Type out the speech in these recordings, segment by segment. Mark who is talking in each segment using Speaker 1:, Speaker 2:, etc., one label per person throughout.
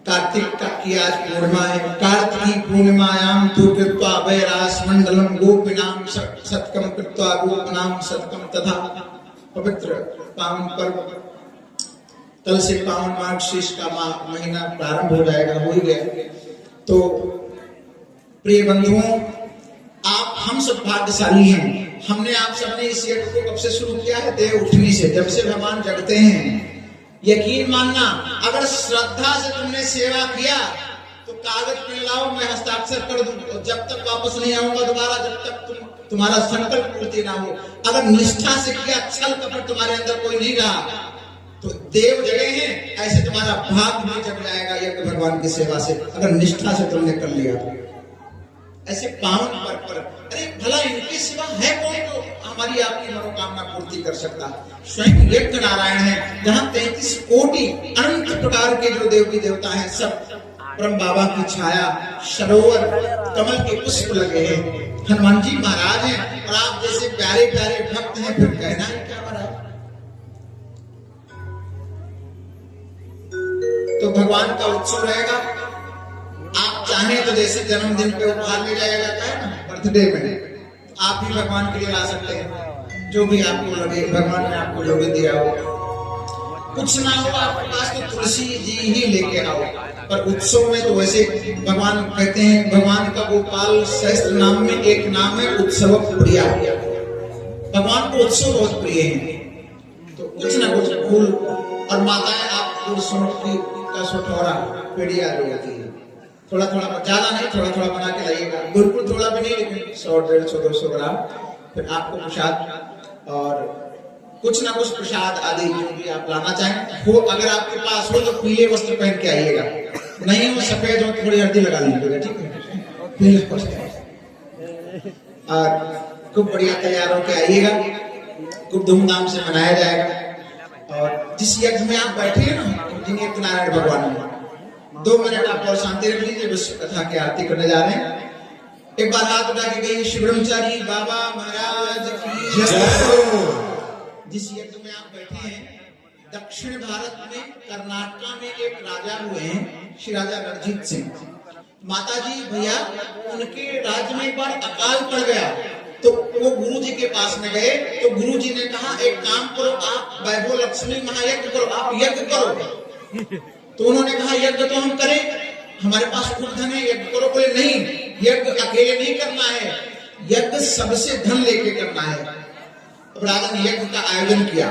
Speaker 1: कार्तिक की आज पूर्णिमा है। कार्तिकी पूर्णिमायाम तु कृत्वा वैरास मंडलम गोपिनाम सत्कम कृत्वा गोपनाम सत्कम तथा पवित्र पावन पर्व कल से पावन मार्गशीर्ष का महीना प्रारंभ हो जाएगा, हो ही गया। तो प्रिय बंधुओं, आप हम सब भाग्यशाली हैं। हमने आप सबने इस यज्ञ को कब से शुरू किया है? देव उठनी से, जब से भगवान जगते हैं। यकीन मानना, अगर श्रद्धा से तुमने सेवा किया तो कागज पे लाओ, मैं हस्ताक्षर कर दूं। जब तक वापस नहीं आऊंगा दोबारा, जब तक तुम्हारा संकल्प पूर्ति ना हो। अगर निष्ठा से किया, छल कपट तुम्हारे अंदर कोई नहीं रहा, तो देव जगे हैं, ऐसे तुम्हारा भाग भी जग जाएगा यज्ञ भगवान की सेवा से, अगर निष्ठा से तुमने कर लिया तो। ऐसे पावन पर्व पर, अरे भला इनके सिवा है कौन जो हमारी आपकी मनोकामना पूर्ति कर सकता? स्वयं यज्ञ नारायण है, जहाँ 33 कोटि अनंत प्रकार के जो देवी देवता हैं, सब ब्रह्म बाबा की छाया, सरोवर, कमल के पुष्प लगे हैं, हनुमान जी महाराज हैं, और आप जैसे प्यारे प्यारे भक्त हैं, फिर कहना है क्या महाराज। तो भगवान का उत्सव रहेगा। आप चाहें तो जैसे जन्मदिन पे उपहार ले जाया जाता है ना, बर्थडे में, आप भी भगवान के लिए ला सकते हैं, जो भी आपको लगे, भगवान ने आपको जो भी दिया हो। कुछ ना हो आपके पास तो तुलसी जी ही लेके आओ। पर उत्सव में तो वैसे भगवान कहते हैं, भगवान का गोपाल सहस्त्र नाम में एक नाम है उत्सव प्रिय। भगवान को उत्सव बहुत प्रिय है। तो कुछ ना कुछ फूल, और माताएं आप का सुठौरा पेड़िया ले जाती है, थोड़ा थोड़ा, ज्यादा नहीं, थोड़ा थोड़ा बना के लाइएगा, बिल्कुल थोड़ा भी नहीं, लेकिन 100, 150, 200 ग्राम। फिर आपको प्रसाद और कुछ ना कुछ प्रसाद आदि जो भी आप लाना चाहें हो। अगर आपके पास हो तो पीले वस्त्र पहन के आइएगा, नहीं हो सफेद हो थोड़ी हल्दी लगा लीजिएगा, ठीक है? पीले वस्त्र, और खूब बढ़िया तैयार होके आइएगा, खूब धूमधाम से मनाया जाएगा। और जिस यज्ञ में आप बैठे हैं ना, जिन्हें नारायण भगवान ने, 2 मिनट आप और शांति रख लीजिए, विश्व कथा की आरती करने जा रहे हैं। एक बार हाथ उठा के गई श्री ब्रह्मचारी बाबा महाराज की जय। जिस यज्ञ में आप बैठे हैं, दक्षिण भारत में कर्नाटक में एक राजा हुए हैं, श्री राजा रणजीत सिंह। माता जी भैया, उनके राज्य में एक बार अकाल पड़ गया, तो वो गुरु जी के पास में गए। तो गुरु जी ने कहा, एक काम करो, आप वैभव लक्ष्मी महायज्ञ करो, आप यज्ञ करो। तो उन्होंने कहा, यज्ञ तो हम करें, हमारे पास खूब धन है, यज्ञ करो। बोले नहीं, यज्ञ अकेले नहीं करना है, यज्ञ सबसे धन लेके करना है। अब राजा ने यज्ञ का आयोजन किया।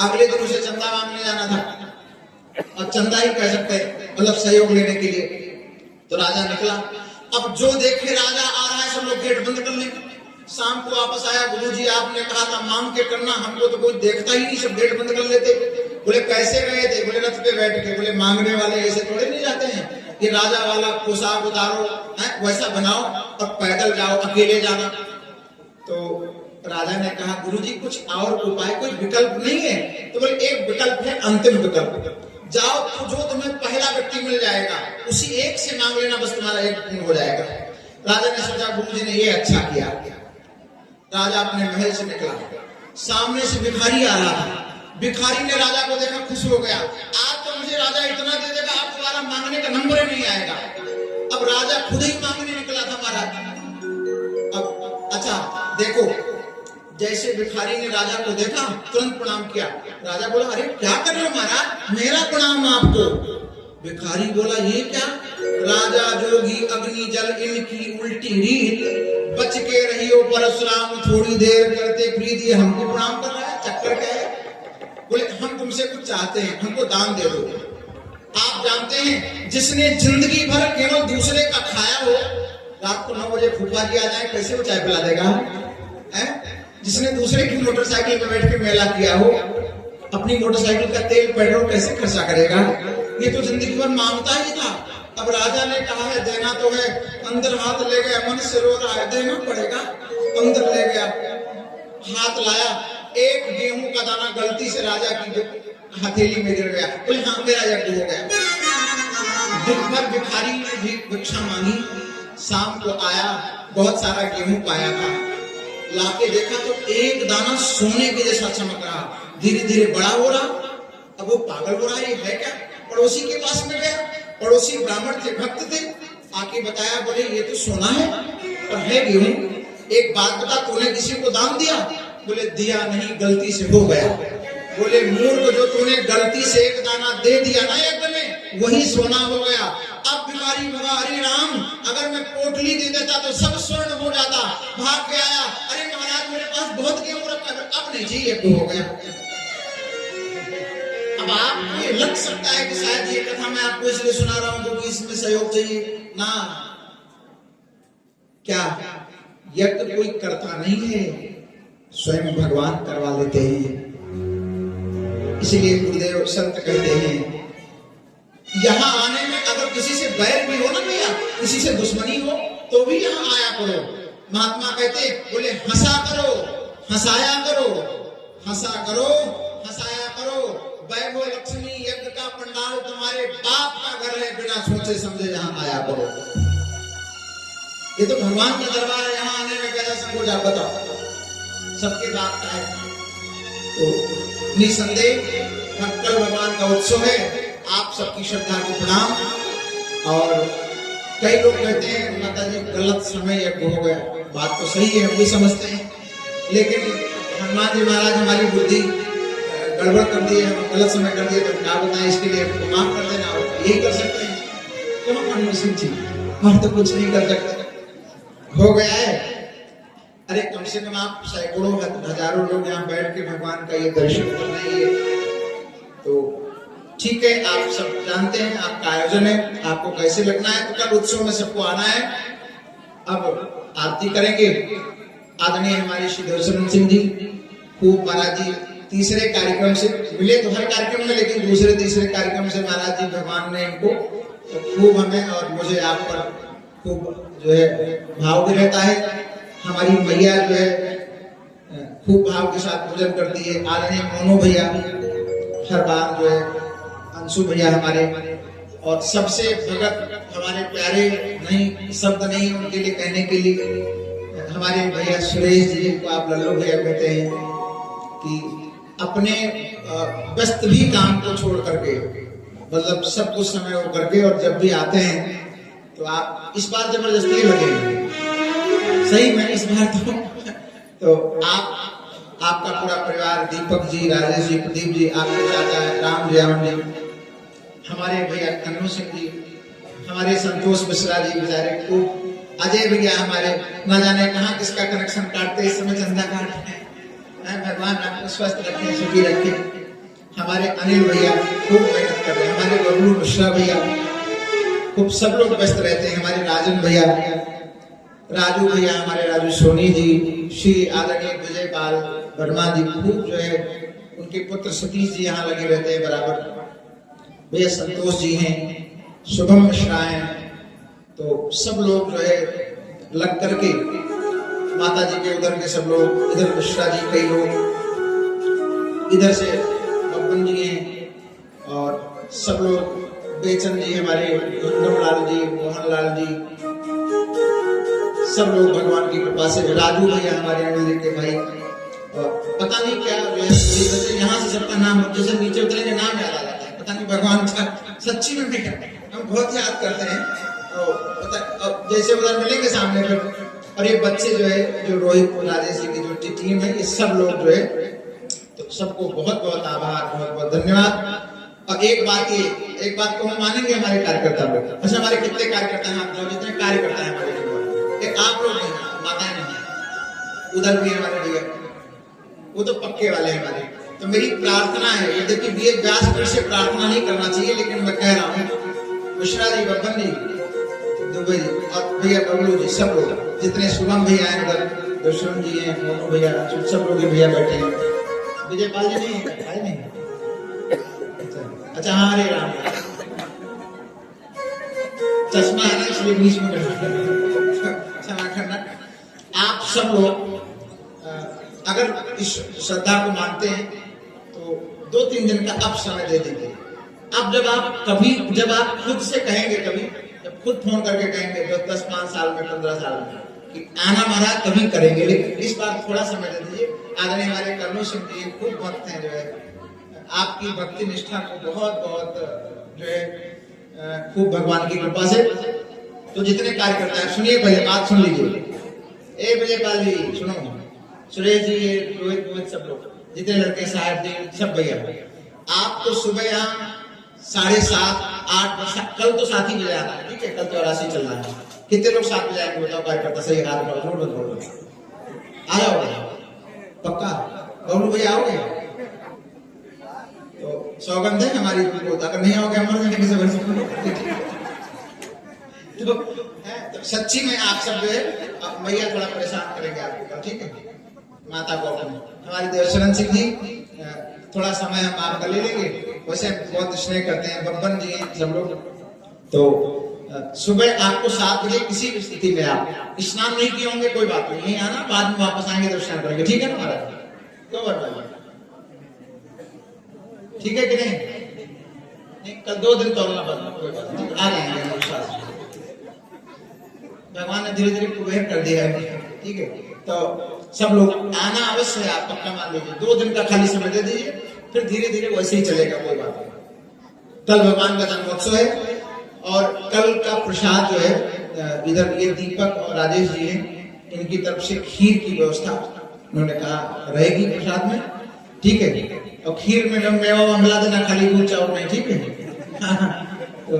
Speaker 1: अगले दिन उसे चंदा मांगने जाना था, और चंदा ही कह सकते हैं, मतलब सहयोग लेने के लिए। तो राजा निकला। अब जो देखे राजा आ रहा है, सब लोग गेट बंद कर लेंगे। शाम को वापस आया, गुरुजी आपने कहा था मांग के करना, हमको तो कोई देखता ही नहीं, सब गेट बंद कर लेते। बोले कैसे गए थे? बोले रथ पे बैठ के। बोले मांगने वाले ऐसे थोड़े नहीं जाते हैं, ये राजा वाला पोशाक उतारो, वैसा बनाओ और पैदल जाओ, अकेले जाना। तो राजा ने कहा, गुरुजी कुछ और उपाय, कोई विकल्प नहीं है? तो बोले एक विकल्प है, अंतिम विकल्प, जाओ तो जो तुम्हें पहला व्यक्ति मिल जाएगा, उसी एक से मांग लेना, बस तुम्हारा एक पूर्ण हो जाएगा। राजा ने सोचा, गुरुजी ने ये अच्छा किया। राजा अपने महल से निकला, सामने से भिखारी आ रहा था। भिखारी ने राजा को देखा, खुश हो गया, आज तो मुझे राजा इतना दे देगा, आप दोबारा मांगने का नंबर ही नहीं आएगा। अब राजा खुद ही मांगने निकला था महाराज। अब अच्छा देखो, जैसे भिखारी ने राजा को देखा, तुरंत प्रणाम किया। राजा बोला, अरे क्या कर रहे हो महाराज, मेरा प्रणाम आपको। भिखारी बोला, ये क्या? राजा जोगी अग्नि जल इनकी उल्टी रीत, बच के रहियो परशुराम, थोड़ी देर करते प्रीति, हमको प्रणाम कर रहा है, चक्कर क्या है? बोले, हम तुमसे कुछ चाहते हैं, हमको दान दे दो। आप जानते हैं, जिसने जिंदगी भर केवल दूसरे का खाया हो, रात को 9 बजे फूफा जी आ जाए, कैसे वो चाय पिला देगा? जिसने दूसरे की मोटरसाइकिल पे बैठ के मेला किया हो, अपनी मोटरसाइकिल का तेल पेट्रोल कैसे खर्चा करेगा? ये तो जिंदगी भर मांगता ही था। अब राजा ने कहा है देना तो है, अंदर हाथ ले गया, मन से रो रहा है, देना पड़ेगा। अंदर ले गया, हाथ लाया, एक गेहूं का दाना गलती से राजा की हथेली में गिर गया। बोले, हाँ मेरा यज्ञ हो गया। दिन भर भिखारी ने भी भिक्षा मांगी, शाम को आया, बहुत सारा गेहूं पाया था, लाके देखा तो एक दाना सोने के जैसा चमक रहा, धीरे धीरे बड़ा हो रहा। अब वो पागल हो रहा है क्या? पड़ोसी के पास में गया, पड़ोसी ब्राह्मण थे, भक्त थे, आके बताया, बोले ये तो सोना है और है गेहूं, एक बात बता, तूने किसी को दान दिया? बोले दिया नहीं, गलती से हो गया। बोले मूर्ख, जो तूने गलती से एक दाना दे दिया ना यज्ञ में, वही सोना हो गया। अब भिखारी बोला, अरे राम, अगर मैं पोटली दे देता तो सब स्वर्ण हो जाता। भाग के आया, अरे महाराज मेरे पास बहुत गेहूं रखा है। अब नहीं जी, यज्ञ हो गया। अब आप ये लग सकता है कि शायद ये कथा मैं आपको इसलिए सुना रहा हूं क्योंकि इसमें सहयोग चाहिए ना, क्या यज्ञ कोई करता नहीं है, स्वयं भगवान करवा लेते हैं। इसीलिए गुरुदेव संत कहते हैं, यहाँ आने में अगर किसी से बैर भी हो ना भैया, किसी से दुश्मनी हो, तो भी यहाँ आया करो। महात्मा कहते, बोले हंसा करो, हंसाया करो, हंसा करो, हंसाया करो। वैभव लक्ष्मी यज्ञ का पंडाल तुम्हारे बाप का घर है, बिना सोचे समझे यहाँ आया करो। ये तो भगवान का दरबार है, यहाँ आने में कैसा संकोच, आप बताओ। सबके बात का है तो निसंदेह कल भगवान का उत्सव है। आप सबकी श्रद्धा को प्रणाम। और कई लोग कहते हैं माता जी गलत समय यज्ञ हो गया, बात तो सही है, हम भी समझते हैं, लेकिन हनुमान जी महाराज हमारी बुद्धि गड़बड़ कर दी है, हम गलत समय कर दिए, तो क्या बताएं, इसके लिए माफ कर देना, यही कर सकते हैं। क्यों मनमोहन सिंह जी, हम तो कुछ नहीं कर सकते, हो गया है। अरे कम से कम आप सैकड़ों हजारों लोग यहाँ बैठ के भगवान का ये दर्शन कर रहे हैं, तो ठीक है। आप सब जानते हैं आपका आयोजन है, आपको कैसे लगना है, तो कल उत्सव में सबको आना है। अब आरती करेंगे आदरणीय हमारे श्री देवशरण सिंह जी, खूब महाराज जी तीसरे कार्यक्रम से मिले तो हर कार्यक्रम में, लेकिन दूसरे तीसरे कार्यक्रम से महाराज जी भगवान ने इनको तो खूब हमें और मुझे आप पर खूब जो है भाव भी रहता है। हमारी मैया जो है खूब भाव के साथ पूजन करती है। आदरणीय मोनू भैया, हर बार जो है अंशु भैया हमारे, और सबसे भगत हमारे प्यारे, नहीं शब्द नहीं उनके लिए कहने के लिए, हमारे भैया सुरेश जी को आप लल्लू भैया कहते हैं, कि अपने व्यस्त भी काम को छोड़ करके, मतलब सब कुछ समय वो करके, और जब भी आते हैं तो आप इस बार जबरदस्ती लगे सही में, इस बार तो आपका पूरा परिवार, दीपक जी, राजेश जी, प्रदीप जी, आपके चाचा राम जी, अमन जी, हमारे भैया कन्नू सिंह जी, हमारे संतोष मिश्रा जी बेचारे खूब, अजय भैया हमारे, न जाने कहाँ किसका कनेक्शन काटते, इस समय चंदा काटते हैं। भगवान आपको स्वस्थ रखे, सुखी रखे। हमारे अनिल भैया खूब मेहनत कर रहे हैं, हमारे बबलू मिश्रा भैया खूब, सब लोग व्यस्त रहते हैं। हमारे राजन भैया, राजू भैया, हमारे राजू सोनी जी, श्री आदरणीय विजय पाल वर्मा जी, खूब जो है उनके पुत्र सतीश जी यहाँ लगे रहते हैं बराबर। भैया संतोष जी हैं, शुभम मिश्रा हैं, तो सब लोग जो है लग करके, माता जी के उधर के सब लोग, इधर मिश्रा जी कई लोग, इधर से बब्बन जी हैं, और सब लोग, बेचन जी हमारे, गंगम लाल जी, मोहन लाल जी, सब लोग भगवान की कृपा से, राजू भैया हमारे अनिल जी के भाई, और पता नहीं क्या जो है यहाँ से सबका नाम, जैसे नीचे उतरेंगे नाम याद आ जाता है, पता नहीं भगवान का सच्ची में नहीं, हम बहुत याद करते हैं। और जैसे उधर मिलेंगे सामने फिर, और ये बच्चे जो है, जो रोहित राजेश जी की जो टीम है, ये सब लोग जो है, तो सबको बहुत बहुत आभार, बहुत बहुत धन्यवाद। और एक बात को हम मानेंगे हमारे कार्यकर्ता लोग, अच्छा हमारे कितने कार्यकर्ता हैं, आप लोग जितने कार्यकर्ता हैं हमारे, आप लोग नहीं, माताएं नहीं, उधर भी हमारे भैया, वो तो पक्के वाले हैं हमारे। तो मेरी प्रार्थना है, ये देखिए ये व्यासपीठ से प्रार्थना नहीं करना चाहिए, लेकिन मैं कह रहा हूँ, मिश्रा जी, बब्बन जी, दुबे जी, और भैया बबलू जी, सब लोग जितने शुभम भैया हैं उधर, दर्शन जी हैं, मोनू भैया, सब लोग भैया बैठे हैं। विजय पाल जी नहीं है, भाई नहीं, अच्छा हाँ, हरे राम, चश्मा है ना इसलिए बीच में क्षमा करना। आप सब लोग अगर इस श्रद्धा को मानते हैं तो 2-3 दिन का अब समय दे दीजिए। अब जब आप खुद से कहेंगे, कभी जब खुद फोन करके कहेंगे 10-5 साल में, 15 साल में कि आना महाराज, तभी करेंगे, लेकिन इस बार थोड़ा समय दे दीजिए। आदरणीय हमारे कन्नू सिंह जी खूब भक्त हैं, जो है आपकी भक्ति निष्ठा को बहुत बहुत जो है खूब भगवान की कृपा से। तो जितने कार्यकर्ता है, सुनिए पहले बात सुन लीजिए। ए विजयपाल जी सुनो, सुरेश जी, रोहित रोहित सब लोग, जितने लड़के साहब जी सब भैया, आप तो सुबह यहाँ 7:30 8 कल तो 7 ही बजे आना है, ठीक है? कल तो 84 चल रहा है। कितने लोग 7 बजे आएंगे बताओ कार्यकर्ता? सही हाथ बढ़ाओ, जोर बोलो, आ जाओगे पक्का? बबलू भैया आओगे? तो सौगंध है हमारी, अगर नहीं आओगे मर जाएंगे सब। तो सच्ची में आप सब जो है भैया थोड़ा परेशान करेंगे आपको, ठीक है? माता को अपने, हमारी देवशरण सिंह जी थोड़ा समय हम आपका ले लेंगे, वैसे बहुत स्नेह करते हैं, बब्बन जी हैं सब लोग। तो सुबह आपको 7 बजे किसी भी स्थिति में आप स्नान नहीं किए होंगे कोई बात नहीं, आना, बाद में वापस आएंगे तो स्नान करेंगे, ठीक है ना महाराज? क्यों बताइए, ठीक है कि नहीं? कल 2 दिन तोड़ना बंद, कोई बात नहीं, आ जाएंगे। भगवान ने धीरे धीरे कुबेर कर दिया है, ठीक है? तो सब लोग आना अवश्य है, आप पक्का मान लीजिए। 2 दिन का खाली समय दे दीजिए, फिर धीरे धीरे वैसे ही चलेगा, कोई बात नहीं। कल भगवान का जन्मोत्सव है और कल का प्रसाद जो है, इधर ये दीपक और राजेश जी हैं, इनकी तरफ से खीर की व्यवस्था उन्होंने कहा रहेगी प्रसाद में, ठीक है? और खीर में मेवा मिला देना, खाली दूध चावल नहीं, ठीक है? तो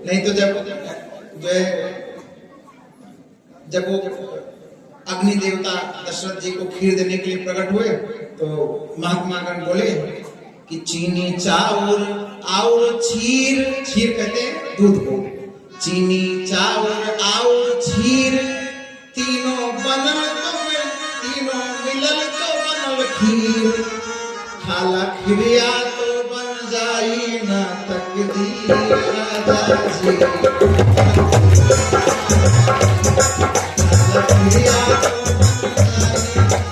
Speaker 1: नहीं तो जब वो अग्नि देवता दशरथ जी को खीर देने के लिए प्रकट हुए तो महात्मा गण बोले कि चीनी चावल और खीर, खीर कहते हैं दूध को, चीनी चावल और खीर तीनों बनल तो तीनों मिलल तो बनल खीर, खाला खिरिया तो बन जाई ना तकदीर राजा जी।